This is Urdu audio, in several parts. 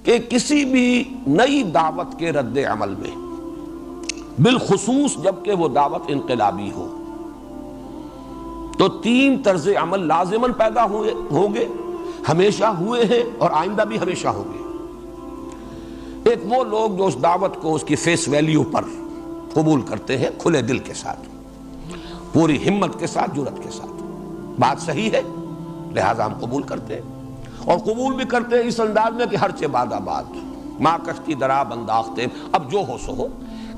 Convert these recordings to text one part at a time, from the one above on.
کہ کسی بھی نئی دعوت کے رد عمل میں، بالخصوص جب کہ وہ دعوت انقلابی ہو، تو تین طرز عمل لازماً پیدا ہوں گے، ہمیشہ ہوئے ہیں اور آئندہ بھی ہمیشہ ہوں گے۔ ایک وہ لوگ جو اس دعوت کو اس کی فیس ویلیو پر قبول کرتے ہیں، کھلے دل کے ساتھ، پوری ہمت کے ساتھ، جرأت کے ساتھ، بات صحیح ہے لہذا ہم قبول کرتے ہیں، اور قبول بھی کرتے ہیں اس انداز میں کہ ہر چہ باد آباد، ماں کشتی دراب انداختے، اب جو ہو سو ہو،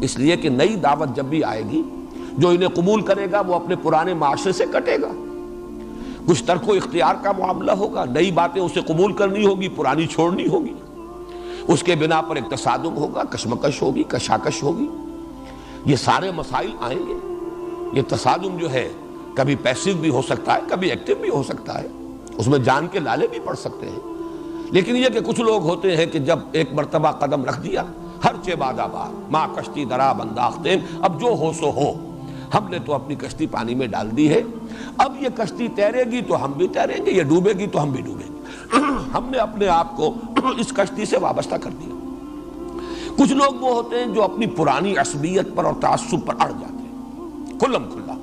اس لیے کہ نئی دعوت جب بھی آئے گی، جو انہیں قبول کرے گا وہ اپنے پرانے معاشرے سے کٹے گا، کچھ ترک و اختیار کا معاملہ ہوگا، نئی باتیں اسے قبول کرنی ہوگی، پرانی چھوڑنی ہوگی، اس کے بنا پر ایک تصادم ہوگا، کشمکش ہوگی، کشاکش ہوگی، یہ سارے مسائل آئیں گے۔ یہ تصادم جو ہے کبھی پیسو بھی ہو سکتا ہے، کبھی ایکٹیو بھی ہو سکتا ہے، اس میں جان کے لالے بھی پڑ سکتے ہیں، لیکن یہ کہ کچھ لوگ ہوتے ہیں کہ جب ایک مرتبہ قدم رکھ دیا، ہر چہ باد آباد، ماں کشتی دراب انداختے، اب جو ہو سو ہو، ہم نے تو اپنی کشتی پانی میں ڈال دی ہے، اب یہ کشتی تیرے گی تو ہم بھی تیریں گے، یہ ڈوبے گی تو ہم بھی ڈوبیں گے، ہم نے اپنے آپ کو اس کشتی سے وابستہ کر دیا۔ کچھ لوگ وہ ہوتے ہیں جو اپنی پرانی عصبیت پر اور تعصب پر اڑ جاتے ہیں، کھلم کھلا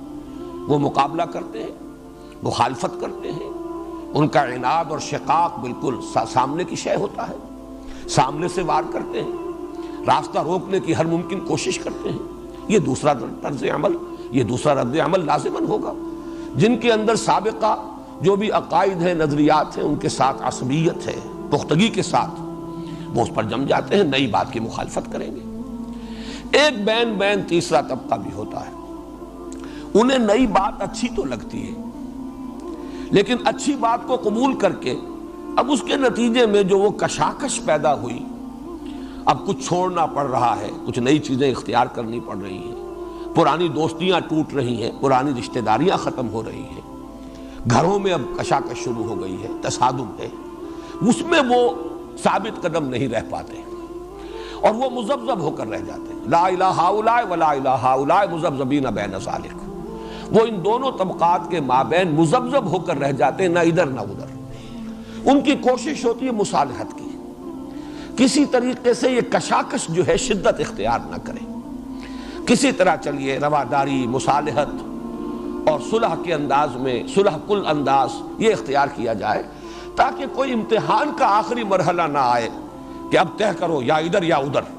وہ مقابلہ کرتے ہیں، مخالفت کرتے ہیں، ان کا عناد اور شقاق بالکل سامنے کی شے ہوتا ہے، سامنے سے وار کرتے ہیں، راستہ روکنے کی ہر ممکن کوشش کرتے ہیں۔ یہ دوسرا طرز عمل، یہ دوسرا رد عمل لازماً ہوگا۔ جن کے اندر سابقہ جو بھی عقائد ہیں، نظریات ہیں، ان کے ساتھ عصبیت ہے، پختگی کے ساتھ وہ اس پر جم جاتے ہیں، نئی بات کی مخالفت کریں گے۔ ایک بین تیسرا طبقہ بھی ہوتا ہے، انہیں نئی بات اچھی تو لگتی ہے، لیکن اچھی بات کو قبول کر کے اب اس کے نتیجے میں جو وہ کشاکش پیدا ہوئی، اب کچھ چھوڑنا پڑ رہا ہے، کچھ نئی چیزیں اختیار کرنی پڑ رہی ہیں، پرانی دوستیاں ٹوٹ رہی ہیں، پرانی رشتہ داریاں ختم ہو رہی ہیں، گھروں میں اب کشاکش شروع ہو گئی ہے، تصادم ہے، اس میں وہ ثابت قدم نہیں رہ پاتے اور وہ مذبذب ہو کر رہ جاتے ہیں، لا الہ ہؤلاء ولا الہ ہؤلاء مذبذبین بین ذلک، وہ ان دونوں طبقات کے مابین مذبذب ہو کر رہ جاتے ہیں، نہ ادھر نہ ادھر۔ ان کی کوشش ہوتی ہے مصالحت کی، کسی طریقے سے یہ کشاکش جو ہے شدت اختیار نہ کرے، کسی طرح چلیے رواداری، مصالحت اور صلح کے انداز میں، صلح کل انداز یہ اختیار کیا جائے، تاکہ کوئی امتحان کا آخری مرحلہ نہ آئے کہ اب طے کرو یا ادھر یا ادھر۔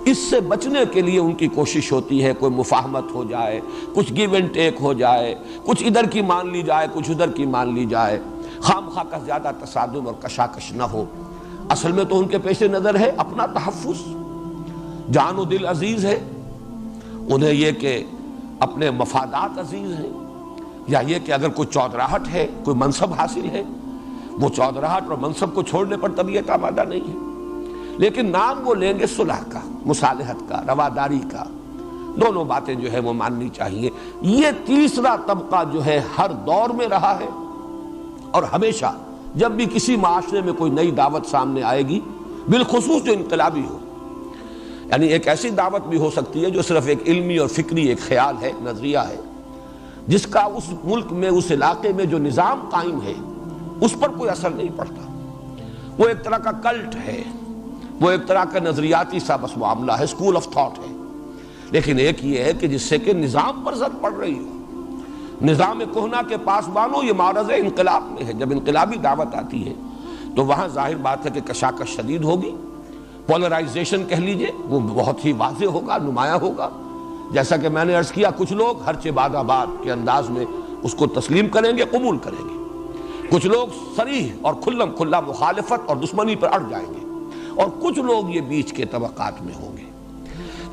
اس سے بچنے کے لیے ان کی کوشش ہوتی ہے کوئی مفاہمت ہو جائے، کچھ گیو اینڈ ٹیک ہو جائے، کچھ ادھر کی مان لی جائے، کچھ ادھر کی مان لی جائے، خام خواہ کا زیادہ تصادم اور کشاکش نہ ہو۔ اصل میں تو ان کے پیش نظر ہے اپنا تحفظ، جان و دل عزیز ہے، انہیں یہ کہ اپنے مفادات عزیز ہیں، یا یہ کہ اگر کوئی چودراہٹ ہے، کوئی منصب حاصل ہے، وہ چودراہٹ اور منصب کو چھوڑنے پر طبیعت آمادہ نہیں ہے، لیکن نام وہ لیں گے صلح کا، مصالحت کا، رواداری کا، دونوں باتیں جو ہے وہ ماننی چاہیے۔ یہ تیسرا طبقہ جو ہے ہر دور میں رہا ہے، اور ہمیشہ جب بھی کسی معاشرے میں کوئی نئی دعوت سامنے آئے گی، بالخصوص جو انقلابی ہو، یعنی ایک ایسی دعوت بھی ہو سکتی ہے جو صرف ایک علمی اور فکری ایک خیال ہے، نظریہ ہے، جس کا اس ملک میں، اس علاقے میں جو نظام قائم ہے اس پر کوئی اثر نہیں پڑتا، وہ ایک طرح کا کلٹ ہے، وہ ایک طرح کا نظریاتی سا بس معاملہ ہے، اسکول آف تھاٹ ہے۔ لیکن ایک یہ ہے کہ جس سے کہ نظام پر زد پڑ رہی ہو، نظام کہنا کے پاسبانوں، یہ معرض انقلاب میں ہے۔ جب انقلابی دعوت آتی ہے تو وہاں ظاہر بات ہے کہ کشاکش شدید ہوگی، پولرائزیشن کہہ لیجئے وہ بہت ہی واضح ہوگا، نمایاں ہوگا، جیسا کہ میں نے عرض کیا، کچھ لوگ ہر چہ باد آباد کے انداز میں اس کو تسلیم کریں گے، قبول کریں گے، کچھ لوگ صریح اور کھلم کھلا مخالفت اور دشمنی پر اڑ جائیں گے، اور کچھ لوگ یہ بیچ کے طبقات میں ہوں گے۔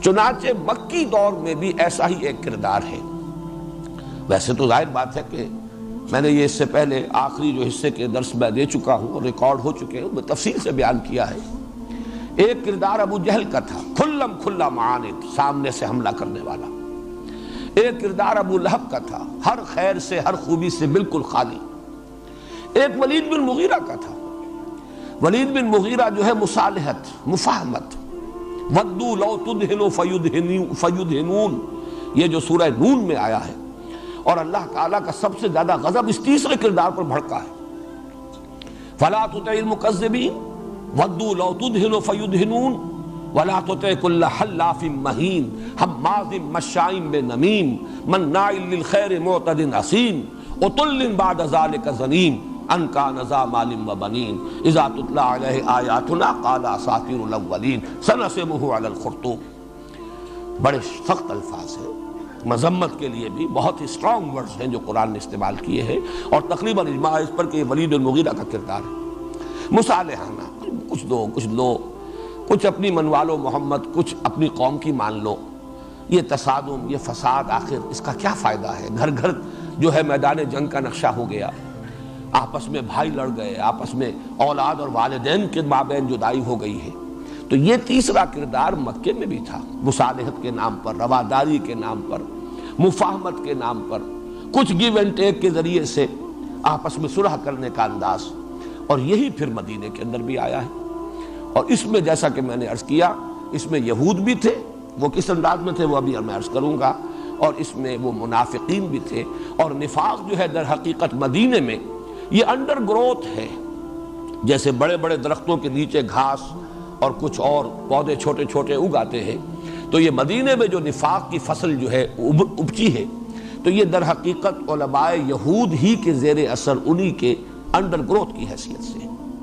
چنانچہ مکی دور میں بھی ایسا ہی ایک کردار ہے۔ ویسے تو ظاہر بات ہے کہ میں نے یہ اس سے پہلے آخری جو حصے کے درس میں دے چکا ہوں اور ریکارڈ ہو چکے ہیں، میں تفصیل سے بیان کیا ہے۔ ایک کردار ابو جہل کا تھا، کھلم کھلا معاند، سامنے سے حملہ کرنے والا۔ ایک کردار ابو لہب کا تھا، ہر خیر سے، ہر خوبی سے بالکل خالی۔ ایک ولید بن مغیرہ کا تھا۔ ولید بن مغیرہ جو ہے مصالحت، مفاہمت، ودوا لو تدہنوا فیدہنون، یہ جو سورہ نون میں آیا ہے، اور اللہ تعالیٰ کا سب سے زیادہ غضب اس تیسرے کردار پر بھڑکا ہے۔ فلا تطع المکذبین، ودوا لو تدہن فیدہنون ولا تطع كل حلاف مہین حماز مشاء بنمیم مناع للخیر معتد اثیم عتل بعد ذلك زنیم ان کان ذا مال وبنین اذا تتلی علیہ آیاتنا قال اساطیر الاولین سنسمہ علی الخرطوم. بڑے سخت الفاظ ہیں، مذمت کے لیے بھی بہت ہی اسٹرانگ ورڈز ہیں جو قرآن نے استعمال کیے ہیں، اور تقریباً اجماع اس پر کہ ولید المغیرہ کا کردار ہے. مصالحانہ کچھ دو کچھ لو، کچھ اپنی منوا لو محمد، کچھ اپنی قوم کی مان لو. یہ تصادم، یہ فساد، آخر اس کا کیا فائدہ ہے؟ گھر گھر جو ہے میدان جنگ کا نقشہ ہو گیا، آپس میں بھائی لڑ گئے، آپس میں اولاد اور والدین کے مابین جدائی ہو گئی ہے. تو یہ تیسرا کردار مکے میں بھی تھا، مصالحت کے نام پر، رواداری کے نام پر، مفاہمت کے نام پر، کچھ گیو اینڈ ٹیک کے ذریعے سے آپس میں صلح کرنے کا انداز. اور یہی پھر مدینے کے اندر بھی آیا ہے. اور اس میں جیسا کہ میں نے عرض کیا، اس میں یہود بھی تھے، وہ کس انداز میں تھے وہ ابھی میں عرض کروں گا، اور اس میں وہ منافقین بھی تھے. اور نفاق جو ہے در حقیقت مدینے میں یہ انڈر گروتھ ہے. جیسے بڑے بڑے درختوں کے نیچے گھاس اور کچھ اور پودے چھوٹے چھوٹے اگاتے ہیں، تو یہ مدینے میں جو نفاق کی فصل جو ہے اپجی ہے، تو یہ در حقیقت علماء یہود ہی کے زیر اثر انہی کے انڈر گروتھ کی حیثیت سے